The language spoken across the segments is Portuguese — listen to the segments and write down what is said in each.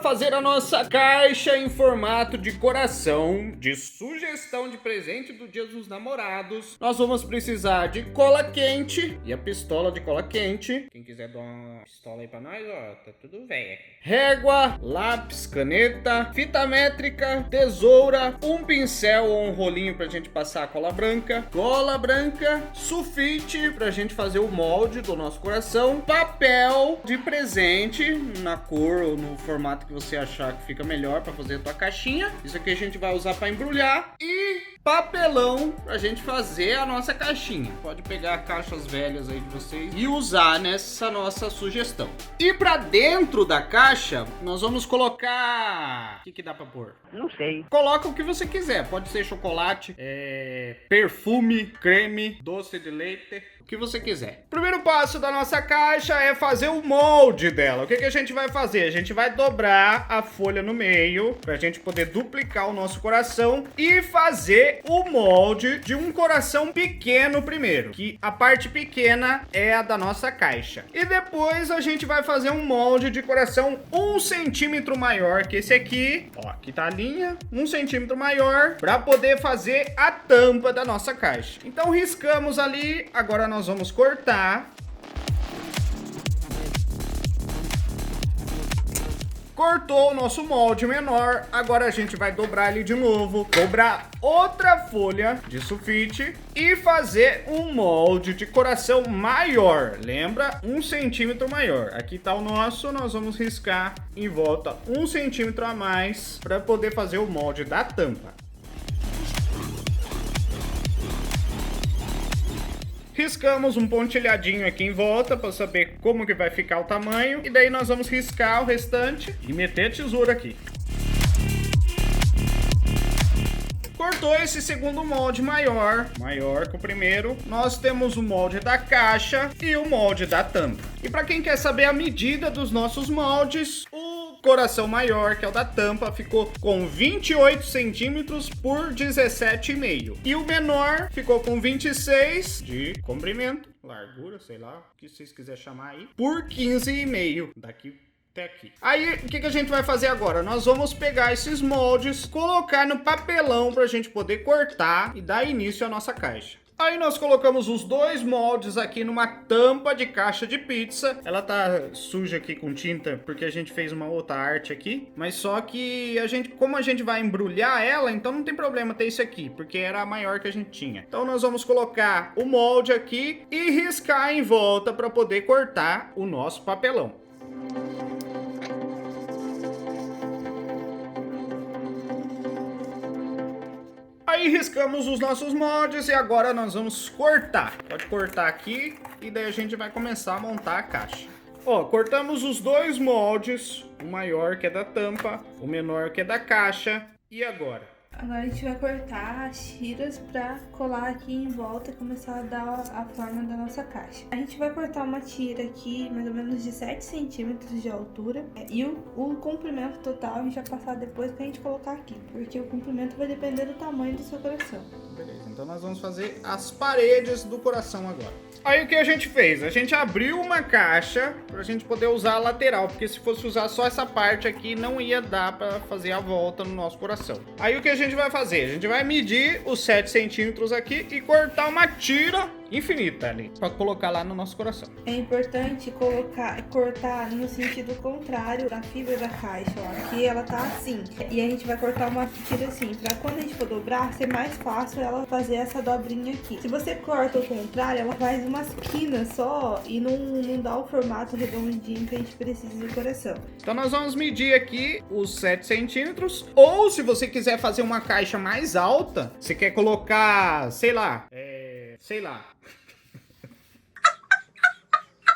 fazer a nossa caixa em formato de coração, de sugestão de presente do Dia dos Namorados, nós vamos precisar de cola quente e a pistola de cola quente. Quem quiser dar uma pistola aí pra nós, ó, tá tudo velho. Régua, lápis, caneta, fita métrica, tesoura, um pincel ou um rolinho pra gente passar a cola branca, sulfite pra gente fazer o molde do nosso coração, papel de presente na cor ou no formato que você achar que fica melhor pra fazer a tua caixinha. Isso aqui a gente vai usar pra embrulhar e papelão pra gente fazer a nossa caixinha. Pode pegar caixas velhas aí de vocês e usar nessa nossa sugestão. E pra dentro da caixa, nós vamos colocar... O que dá pra pôr? Não sei. Coloca o que você quiser. Pode ser chocolate, perfume, creme, doce de leite, o que você quiser. O primeiro passo da nossa caixa é fazer o molde dela. O que a gente vai fazer? A gente vai dobrar a folha no meio pra gente poder duplicar o nosso coração e fazer o molde de um coração pequeno primeiro, que a parte pequena é a da nossa caixa. E depois a gente vai fazer um molde de coração 1 centímetro maior que esse aqui. Ó, aqui tá a linha, 1 centímetro maior, para poder fazer a tampa da nossa caixa. Então riscamos ali, agora nós vamos cortar. Cortou o nosso molde menor, agora a gente vai dobrar ele de novo, dobrar outra folha de sulfite e fazer um molde de coração maior. Lembra? 1 centímetro maior. Aqui tá o nosso, nós vamos riscar em volta 1 centímetro a mais para poder fazer o molde da tampa. Riscamos um pontilhadinho aqui em volta para saber como que vai ficar o tamanho. E daí nós vamos riscar o restante e meter a tesoura aqui. Cortou esse segundo molde maior que o primeiro. Nós temos o molde da caixa e o molde da tampa. E para quem quer saber a medida dos nossos moldes, o coração maior, que é o da tampa, ficou com 28 centímetros por 17,5. E o menor ficou com 26 de comprimento, largura, sei lá, o que vocês quiserem chamar aí, por 15,5 daqui até aqui. Aí, o que a gente vai fazer agora? Nós vamos pegar esses moldes, colocar no papelão pra gente poder cortar e dar início à nossa caixa. Aí nós colocamos os dois moldes aqui numa tampa de caixa de pizza. Ela tá suja aqui com tinta porque a gente fez uma outra arte aqui. Mas só que como a gente vai embrulhar ela, então não tem problema ter isso aqui, porque era a maior que a gente tinha. Então nós vamos colocar o molde aqui e riscar em volta para poder cortar o nosso papelão. Aí riscamos os nossos moldes e agora nós vamos cortar. Pode cortar aqui e daí a gente vai começar a montar a caixa. Ó, cortamos os dois moldes, o maior que é da tampa, o menor que é da caixa. E agora? Agora a gente vai cortar as tiras pra colar aqui em volta e começar a dar a forma da nossa caixa. A gente vai cortar uma tira aqui, mais ou menos de 7 centímetros de altura. E o comprimento total a gente vai passar depois pra gente colocar aqui, porque o comprimento vai depender do tamanho do seu coração. Beleza, então nós vamos fazer as paredes do coração agora. Aí o que a gente fez? A gente abriu uma caixa pra gente poder usar a lateral, porque se fosse usar só essa parte aqui, não ia dar pra fazer a volta no nosso coração. Aí o que a gente vai fazer? A gente vai medir os 7 centímetros aqui e cortar uma tira infinita ali, pra colocar lá no nosso coração. É importante cortar no sentido contrário da fibra da caixa, ó. Aqui ela tá assim, e a gente vai cortar uma tira assim, pra quando a gente for dobrar, ser mais fácil ela fazer essa dobrinha aqui. Se você corta o contrário, ela faz umas quinas só e não dá o formato redondinho que a gente precisa do coração. Então nós vamos medir aqui os 7 centímetros, ou se você quiser fazer uma caixa mais alta, você quer colocar, sei lá.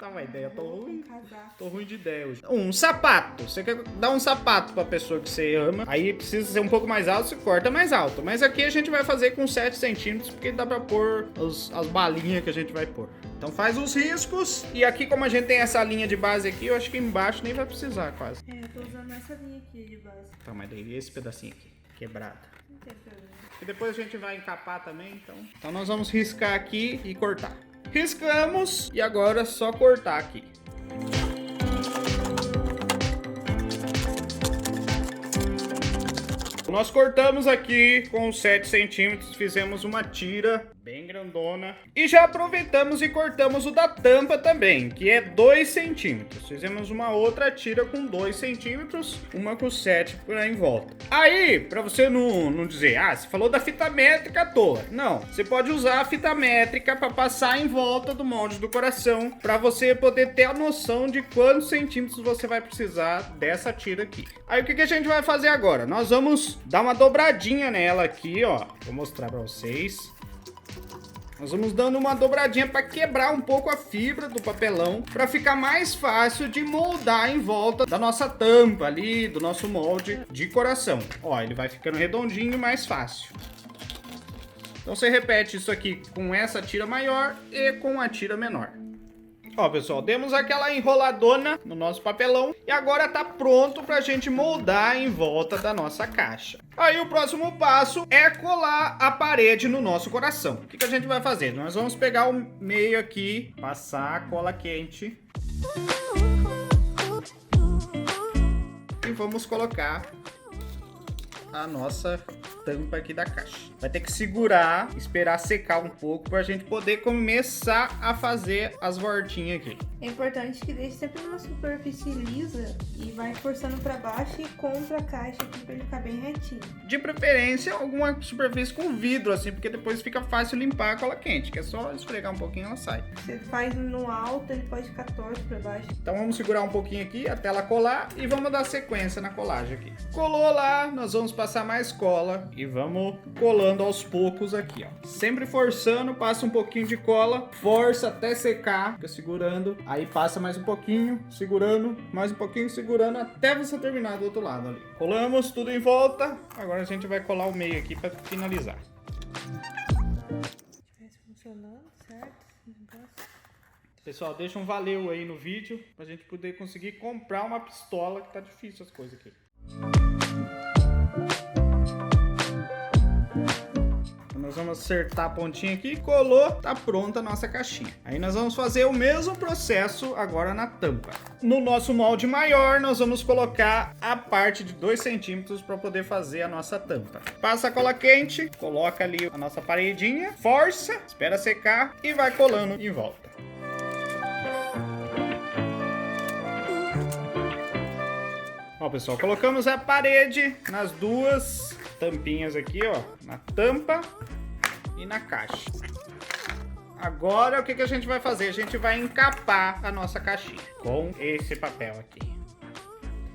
Tá uma ideia, tô ruim de ideia hoje. Um sapato, você quer dar um sapato pra pessoa que você ama, aí precisa ser um pouco mais alto, você corta mais alto. Mas aqui a gente vai fazer com 7 centímetros, porque dá pra pôr as balinhas que a gente vai pôr. Então faz os riscos, e aqui como a gente tem essa linha de base aqui, eu acho que embaixo nem vai precisar quase. Eu tô usando essa linha aqui de base. Tá, mas daí esse pedacinho aqui, quebrado. Não tem problema. E depois a gente vai encapar também, então nós vamos riscar aqui e cortar. Riscamos e agora é só cortar aqui. Nós cortamos aqui com 7 centímetros, fizemos uma tira bem grandona. E já aproveitamos e cortamos o da tampa também, que é 2 centímetros. Fizemos uma outra tira com 2 centímetros, uma com 7 por aí em volta. Aí, pra você não dizer, você falou da fita métrica à toa. Não, você pode usar a fita métrica para passar em volta do molde do coração, para você poder ter a noção de quantos centímetros você vai precisar dessa tira aqui. Aí o que a gente vai fazer agora? Nós vamos dar uma dobradinha nela aqui, ó. Vou mostrar para vocês. Nós vamos dando uma dobradinha para quebrar um pouco a fibra do papelão, para ficar mais fácil de moldar em volta da nossa tampa ali, do nosso molde de coração. Ó, ele vai ficando redondinho e mais fácil. Então você repete isso aqui com essa tira maior e com a tira menor. Ó, pessoal, demos aquela enroladona no nosso papelão e agora tá pronto pra gente moldar em volta da nossa caixa. Aí o próximo passo é colar a parede no nosso coração. O que a gente vai fazer? Nós vamos pegar o meio aqui, passar a cola quente e vamos colocar a nossa tampa aqui da caixa. Vai ter que segurar, esperar secar um pouco pra gente poder começar a fazer as voltinhas aqui. É importante que deixe sempre uma superfície lisa e vai forçando pra baixo e contra a caixa aqui pra ele ficar bem retinho. De preferência, alguma superfície com vidro, assim, porque depois fica fácil limpar a cola quente, que é só esfregar um pouquinho e ela sai. Você faz no alto, ele pode ficar torto pra baixo. Então vamos segurar um pouquinho aqui até ela colar e vamos dar sequência na colagem aqui. Colou lá, nós vamos passar mais cola e vamos colando aos poucos aqui, ó. Sempre forçando, passa um pouquinho de cola, força até secar, fica segurando, aí passa mais um pouquinho, segurando, mais um pouquinho, segurando, até você terminar do outro lado ali. Colamos tudo em volta, agora a gente vai colar o meio aqui para finalizar. Estivesse funcionando, certo? Pessoal, deixa um valeu aí no vídeo, pra gente poder conseguir comprar uma pistola, que tá difícil as coisas aqui. Nós vamos acertar a pontinha aqui, colou, tá pronta a nossa caixinha. Aí nós vamos fazer o mesmo processo agora na tampa. No nosso molde maior, nós vamos colocar a parte de 2 centímetros para poder fazer a nossa tampa. Passa a cola quente, coloca ali a nossa paredinha, força, espera secar e vai colando em volta. Ó, pessoal, colocamos a parede nas duas tampinhas aqui, ó, na tampa e na caixa. Agora o que a gente vai fazer? A gente vai encapar a nossa caixinha com esse papel aqui.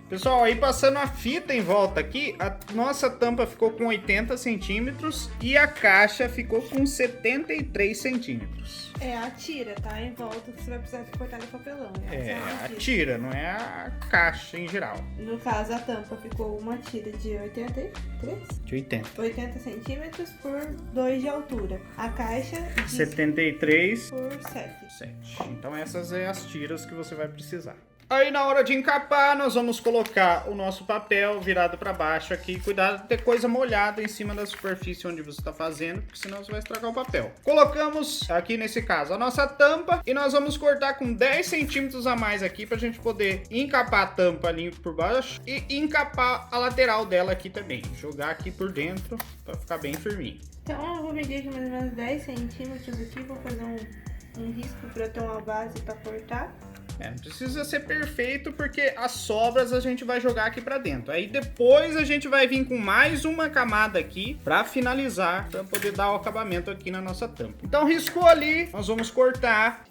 Pessoal, aí passando a fita em volta aqui, a nossa tampa ficou com 80 centímetros e a caixa ficou com 73 centímetros. É a tira, tá? Em volta que você vai precisar cortar do papelão. É a tira, não é a caixa em geral. No caso, a tampa ficou uma tira de 83? De 80. 80 centímetros por 2 de altura. A caixa de 73 por 7. 7. Então essas são as tiras que você vai precisar. Aí na hora de encapar, nós vamos colocar o nosso papel virado para baixo aqui. Cuidado de ter coisa molhada em cima da superfície onde você está fazendo, porque senão você vai estragar o papel. Colocamos aqui nesse caso a nossa tampa e nós vamos cortar com 10 centímetros a mais aqui para a gente poder encapar a tampa ali por baixo e encapar a lateral dela aqui também. Jogar aqui por dentro para ficar bem firminho. Então eu vou medir aqui mais ou menos 10 centímetros aqui, vou fazer um risco para ter uma base para cortar. Não precisa ser perfeito porque as sobras a gente vai jogar aqui pra dentro. Aí depois a gente vai vir com mais uma camada aqui pra finalizar, pra poder dar o acabamento aqui na nossa tampa. Então riscou ali, nós vamos cortar.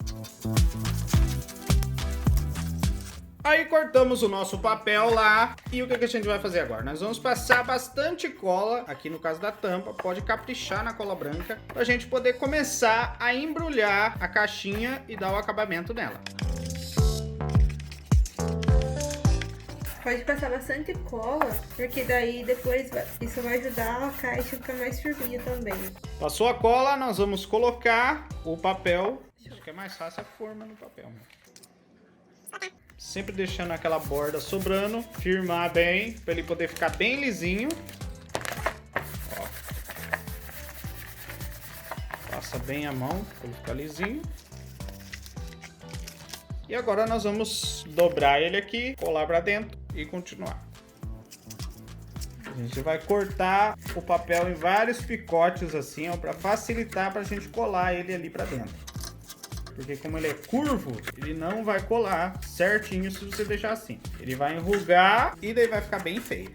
Aí cortamos o nosso papel lá e o que a gente vai fazer agora? Nós vamos passar bastante cola, aqui no caso da tampa, pode caprichar na cola branca, pra gente poder começar a embrulhar a caixinha e dar o acabamento nela. Pode passar bastante cola, porque daí depois isso vai ajudar a caixa a ficar mais firminha também. Passou a cola, nós vamos colocar o papel. Acho que é mais fácil a forma no papel. Sempre deixando aquela borda sobrando, firmar bem, para ele poder ficar bem lisinho. Ó. Passa bem a mão, para ele ficar lisinho. E agora nós vamos dobrar ele aqui, colar para dentro e continuar. A gente vai cortar o papel em vários picotes assim, ó, para facilitar pra gente colar ele ali pra dentro. Porque como ele é curvo, ele não vai colar certinho se você deixar assim. Ele vai enrugar e daí vai ficar bem feio.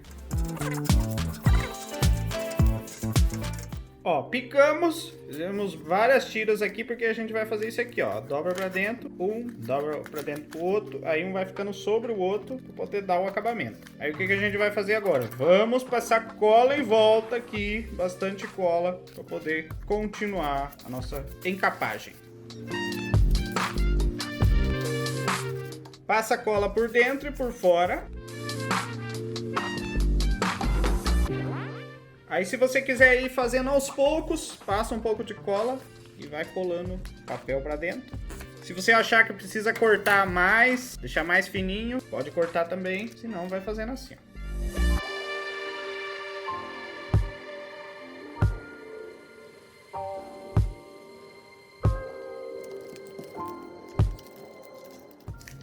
Ó, picamos, fizemos várias tiras aqui porque a gente vai fazer isso aqui, ó. Dobra pra dentro, dobra pra dentro o outro, aí um vai ficando sobre o outro pra poder dar o acabamento. Aí o que a gente vai fazer agora? Vamos passar cola em volta aqui, bastante cola, pra poder continuar a nossa encapagem. Passa cola por dentro e por fora. Aí se você quiser ir fazendo aos poucos, passa um pouco de cola e vai colando papel para dentro. Se você achar que precisa cortar mais, deixar mais fininho, pode cortar também, senão vai fazendo assim, ó.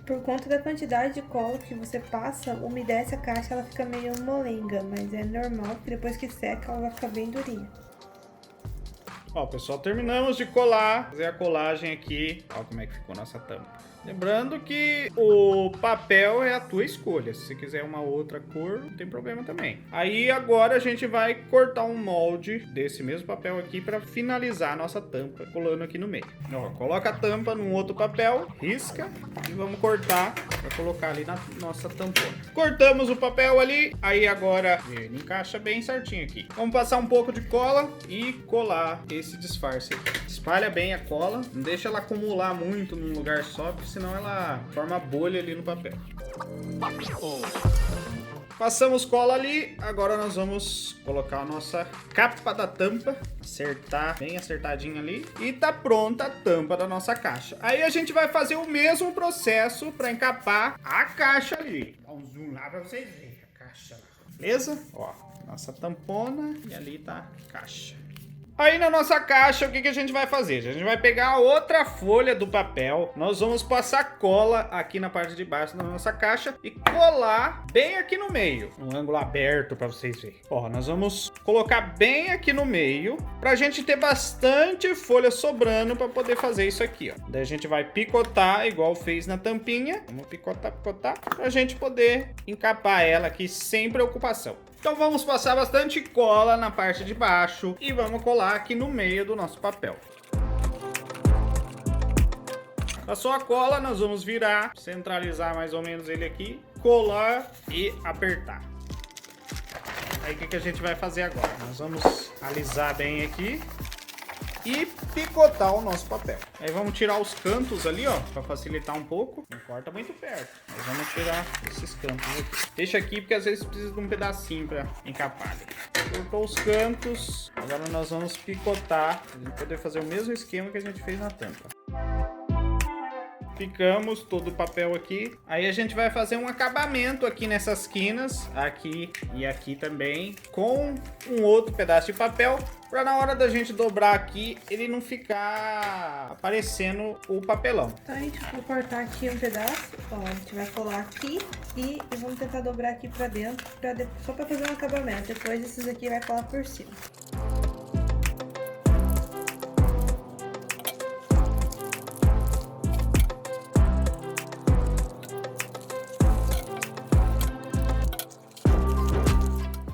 Por conta da quantidade de cola que você passa, umedece a caixa, ela fica meio molenga, mas é normal, porque depois que seca ela vai ficar bem durinha. Ó, pessoal, terminamos de colar, fazer a colagem aqui. Ó como é que ficou nossa tampa. Lembrando que o papel é a tua escolha. Se você quiser uma outra cor, não tem problema também. Aí agora a gente vai cortar um molde desse mesmo papel aqui para finalizar a nossa tampa, colando aqui no meio. Ó, coloca a tampa num outro papel, risca e vamos cortar para colocar ali na nossa tampona. Cortamos o papel ali, aí agora ele encaixa bem certinho aqui. Vamos passar um pouco de cola e colar esse disfarce aqui. Espalha bem a cola, não deixa ela acumular muito num lugar só, porque senão ela forma bolha ali no papel. Passamos cola ali, agora nós vamos colocar a nossa capa da tampa, acertar bem acertadinho ali e tá pronta a tampa da nossa caixa. Aí a gente vai fazer o mesmo processo para encapar a caixa ali. Dá um zoom lá para vocês verem a caixa lá. Beleza? Ó, nossa tampona e ali tá a caixa. Aí na nossa caixa, o que a gente vai fazer? A gente vai pegar outra folha do papel, nós vamos passar cola aqui na parte de baixo da nossa caixa e colar bem aqui no meio, um ângulo aberto para vocês verem. Ó, nós vamos colocar bem aqui no meio, pra gente ter bastante folha sobrando para poder fazer isso aqui, ó. Daí a gente vai picotar, igual fez na tampinha, vamos picotar, pra gente poder encapar ela aqui sem preocupação. Então vamos passar bastante cola na parte de baixo e vamos colar aqui no meio do nosso papel. Passou a cola, nós vamos virar, centralizar mais ou menos ele aqui, colar e apertar. Aí o que a gente vai fazer agora? Nós vamos alisar bem aqui e picotar o nosso papel. Aí vamos tirar os cantos ali, ó, para facilitar um pouco. Não corta muito perto, mas vamos tirar esses cantos aqui. Deixa aqui porque às vezes precisa de um pedacinho para encapar. Cortou os cantos, agora nós vamos picotar para a gente poder fazer o mesmo esquema que a gente fez na tampa. Picamos todo o papel aqui. Aí a gente vai fazer um acabamento aqui nessas quinas, aqui e aqui também, com um outro pedaço de papel, para na hora da gente dobrar aqui, ele não ficar aparecendo o papelão. Então a gente vai cortar aqui um pedaço, ó, a gente vai colar aqui e vamos tentar dobrar aqui pra dentro, só para fazer um acabamento. Depois esses aqui vai colar por cima.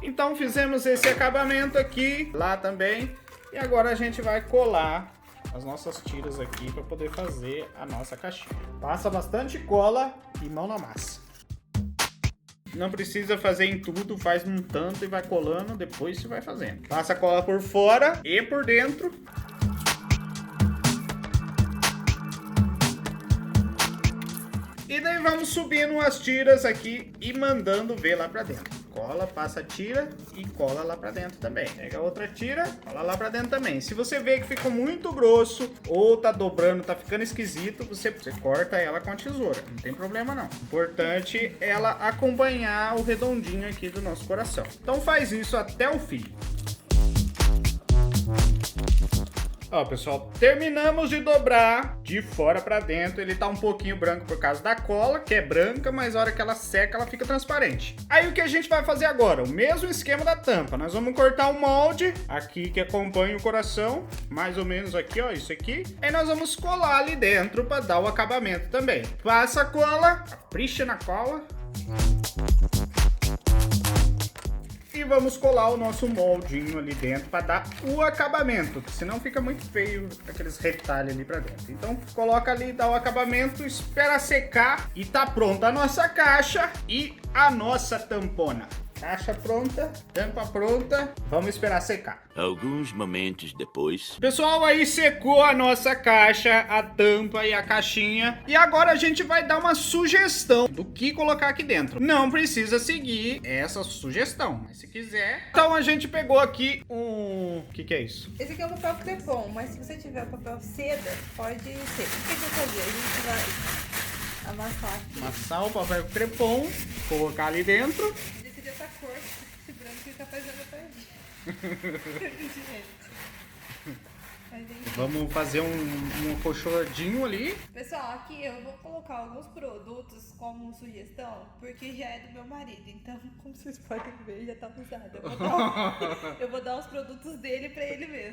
Então fizemos esse acabamento aqui, lá também, e agora a gente vai colar as nossas tiras aqui para poder fazer a nossa caixinha. Passa bastante cola e mão na massa. Não precisa fazer em tudo, faz um tanto e vai colando, depois você vai fazendo. Passa a cola por fora e por dentro. E daí vamos subindo as tiras aqui e mandando ver lá pra dentro. Cola, passa a tira e cola lá pra dentro também. Pega outra tira, cola lá pra dentro também. Se você vê que ficou muito grosso ou tá dobrando, tá ficando esquisito, você corta ela com a tesoura. Não tem problema não. Importante ela acompanhar o redondinho aqui do nosso coração. Então faz isso até o fim. Ó, pessoal, terminamos de dobrar de fora pra dentro. Ele tá um pouquinho branco por causa da cola, que é branca, mas a hora que ela seca, ela fica transparente. Aí o que a gente vai fazer agora? O mesmo esquema da tampa. Nós vamos cortar um molde aqui que acompanha o coração, mais ou menos aqui, ó, isso aqui. Aí nós vamos colar ali dentro pra dar o acabamento também. Passa a cola, capricha na cola. E vamos colar o nosso moldinho ali dentro para dar o acabamento, senão fica muito feio aqueles retalhos ali para dentro. Então coloca ali, dá o acabamento, espera secar e tá pronta a nossa caixa e a nossa tampona. Caixa pronta, tampa pronta, vamos esperar secar. Alguns momentos depois... Pessoal, aí secou a nossa caixa, a tampa e a caixinha. E agora a gente vai dar uma sugestão do que colocar aqui dentro. Não precisa seguir essa sugestão, mas se quiser... Então a gente pegou aqui um... O que é isso? Esse aqui é o papel crepom, mas se você tiver o papel seda, pode ser. O que a gente vai fazer? A gente vai amassar aqui. Amassar o papel crepom, colocar ali dentro. Decidir essa cor, esse branco que tá fazendo pra gente. Vamos fazer um acolchoadinho ali. Pessoal, aqui eu vou colocar alguns produtos como sugestão, porque já é do meu marido. Então, como vocês podem ver, já tá usado. Eu vou dar os produtos dele pra ele mesmo.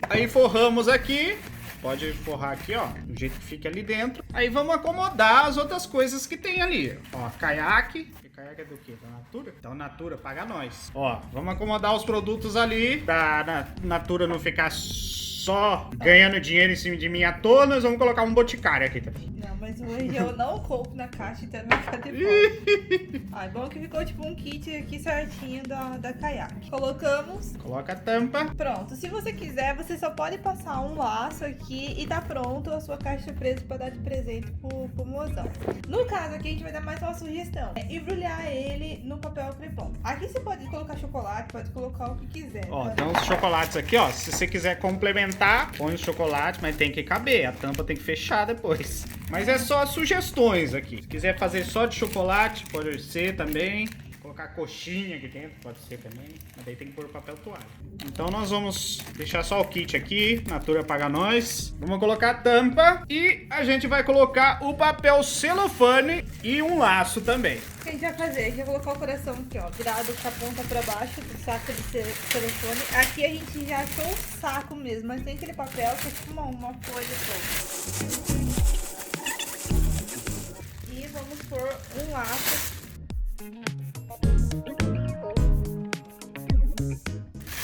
Aí forramos aqui. Pode forrar aqui, ó, do jeito que fica ali dentro. Aí vamos acomodar as outras coisas que tem ali. Ó, caiaque. Caiaque é do quê? Da Natura? Então, Natura, paga nós. Ó, vamos acomodar os produtos ali. Pra Natura não ficar só ganhando dinheiro em cima de mim à toa, nós vamos colocar um boticário aqui também. Não, mas hoje eu não compro na caixa, então vai ficar depois. Ah, é bom que ficou tipo um kit aqui certinho da caiaque. Colocamos. Coloca a tampa. Pronto. Se você quiser, você só pode passar um laço aqui e tá pronto a sua caixa surpresa pra dar de presente pro mozão. No caso aqui, a gente vai dar mais uma sugestão. É embrulhar ele no papel crepom. Aqui você pode colocar chocolate, pode colocar o que quiser. Ó, tá? tem uns chocolates aqui, ó. Se você quiser complementar, põe o chocolate, mas tem que caber. A tampa tem que fechar depois. Mas é só sugestões aqui. Se quiser fazer só de chocolate, pode ser também. Colocar coxinha aqui dentro, pode ser também. Mas daí tem que pôr o papel toalha. Então nós vamos deixar só o kit aqui. Natura paga nós. Vamos colocar a tampa. E a gente vai colocar o papel celofane e um laço também. O que a gente vai fazer? A gente vai colocar o coração aqui, ó, virado com a ponta pra baixo do saco de telefone. Aqui a gente já achou o saco mesmo, mas tem aquele papel que é tipo uma folha toda. E vamos pôr um laço.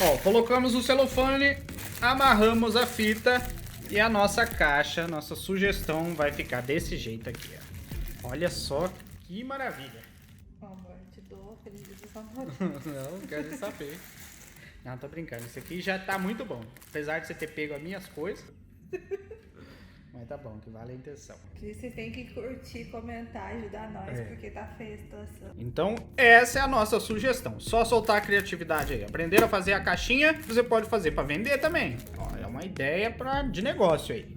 Ó, colocamos o celofane, amarramos a fita e a nossa caixa, nossa sugestão vai ficar desse jeito aqui, ó. Olha só que maravilha. Amor, te dou feliz dia dos namorados. Não, quero saber. Não, tô brincando. Isso aqui já tá muito bom. Apesar de você ter pego as minhas coisas. Mas tá bom, que vale a intenção. Que vocês têm que curtir, comentar, ajudar nós, porque tá feia a situação. Então, essa é a nossa sugestão. Só soltar a criatividade aí. Aprender a fazer a caixinha, você pode fazer pra vender também. Ó, é uma ideia de negócio aí.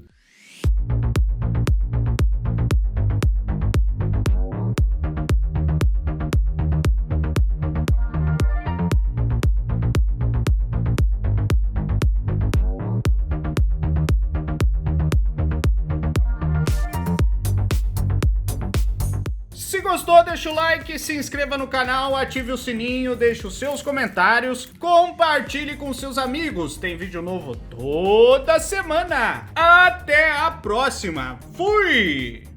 Se gostou, deixa o like, se inscreva no canal, ative o sininho, deixe os seus comentários, compartilhe com seus amigos. Tem vídeo novo toda semana. Até a próxima. Fui!